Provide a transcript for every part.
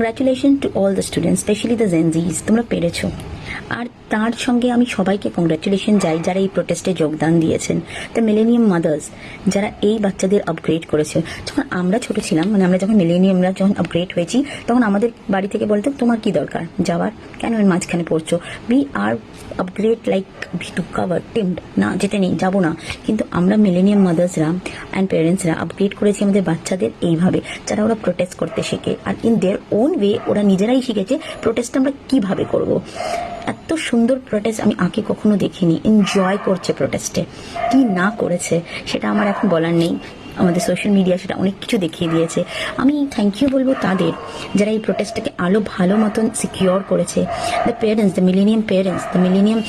Congratulation to all the students, specially the Gen Zs, তোমরা পেরেছো। আর তার সঙ্গে আমি সবাইকে কংগ্রাচুলেশন যাই যারা এই প্রোটেস্টে যোগদান দিয়েছেন, দ্য মিলেনিয়াম মাদার্স, যারা এই বাচ্চাদের আপগ্রেড করেছে। যখন আমরা ছোট ছিলাম, মানে আমরা যখন মিলেনিয়ামরা যখন আপগ্রেড হয়েছি, তখন আমাদের বাড়ি থেকে বলতো তোমার কি দরকার যাওয়ার, কেন এর মাঝখানে পড়ছো, we are upgrade like we to cover teamed, না যেতে নেই, যাবো না। কিন্তু আমরা মিলেনিয়াম মাদার্সরা অ্যান্ড প্যারেন্টসরা আপগ্রেড করেছি আমাদের বাচ্চাদের এইভাবে, যারা ওরা প্রোটেস্ট করতে শেখে, আর ইন দেয়ার ওন ওয়ে ওরা নিজেরাই শিখেছে প্রোটেস্ট আমরা কিভাবে করব। এত সুন্দর প্রোটেস্ট আমি আগে কখনো দেখিনি। এনজয় করছে প্রোটেস্টে, কি না করেছে সেটা আমার এখন বলার নেই। আমাদের সোশ্যাল মিডিয়া সেটা অনেক কিছু দেখিয়ে দিয়েছে। আমি থ্যাংক ইউ বলবো তাদের যারা এই প্রোটেস্টটাকে আরো ভালো মতন সিকিওর করেছে। The parents, the millennium parents, the millennium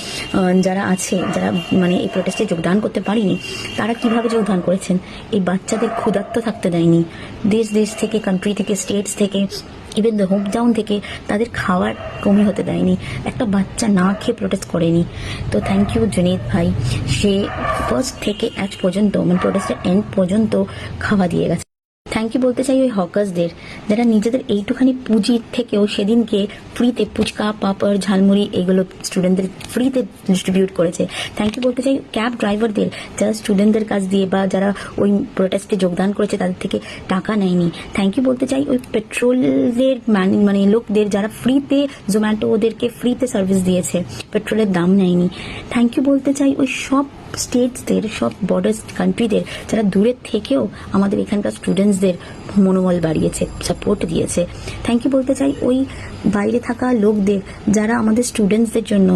যারা আছে, যারা মানে এই প্রোটেস্টে যোগদান করতে পারেনি, তারা কিভাবে যোগদান করেছেন। এই বাচ্চাদের ক্ষুধার্ত থাকতে দেয়নি। দেশ দেশ থেকে, কান্ট্রি থেকে, স্টেটস থেকে, ইভেন দ্য হোম টাউন থেকে তাদের খাওয়ার কমই হতে দেয়নি। একটা বাচ্চা না খেয়ে প্রোটেস্ট করেনি। তো থ্যাংক ইউ জুনেদ ভাই, সে ফার্স্ট থেকে আজ পর্যন্ত মানে প্রোটেস্টের এন্ড পর্যন্ত খাওয়া দিয়ে গেছে। থ্যাংক ইউ বলতে চাই ওই হকার্সদের, যারা নিজেদের এইটুখানি পুঁজির থেকেও সেদিনকে ফ্রিতে ফুচকা, পাপড়, ঝালমুড়ি এগুলো স্টুডেন্টদের ফ্রিতে ডিস্ট্রিবিউট করেছে। থ্যাংক ইউ বলতে চাই ক্যাব ড্রাইভারদের, যারা স্টুডেন্টদের কাছ দিয়ে বা যারা ওই প্রোটেস্টে যোগদান করেছে তাদের থেকে টাকা নেয়নি। থ্যাংক ইউ বলতে চাই ওই পেট্রোলের মানে লোকদের, যারা ফ্রিতে জোম্যাটো ওদেরকে ফ্রিতে সার্ভিস দিয়েছে, পেট্রোলের দাম নেয়নি। থ্যাংক ইউ বলতে চাই ওই সব স্টেটসদের, সব বর্ডার কান্ট্রিদের, যারা দূরের থেকেও আমাদের এখানকার স্টুডেন্টসদের মনোবল বাড়িয়েছে, সাপোর্ট দিয়েছে। থ্যাংক ইউ বলতে চাই ওই বাইরে থাকা লোকদের, যারা আমাদের স্টুডেন্টসদের জন্য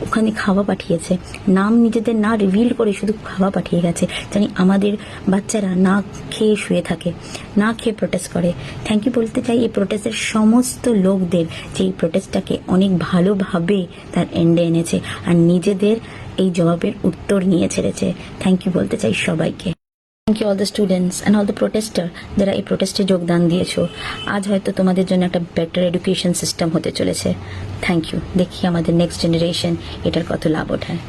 ওখানে খাওয়া পাঠিয়েছে, নাম নিজেদের না রিভিল করে শুধু খাওয়া পাঠিয়ে গেছে। জানি আমাদের বাচ্চারা না খেয়ে শুয়ে থাকে, না খেয়ে প্রোটেস্ট করে। থ্যাংক ইউ বলতে চাই এই প্রোটেস্টের সমস্ত লোকদের, যে এই প্রোটেস্টটাকে অনেক ভালোভাবে তার এন্ডে এনেছে আর নিজেদের এই জবাবের উত্তর নিয়ে ছেড়েছে। থ্যাংক ইউ বলতে চাই সবাইকে। Thank you all the students and all the protester, যারা এই প্রোটেস্টে যোগদান দিয়েছো। আজ হয়তো তোমাদের জন্য একটা বেটার এডুকেশন সিস্টেম হতে চলেছে। Thank you. দেখি আমাদের নেক্সট জেনারেশন এটার কত লাভ ওঠায়।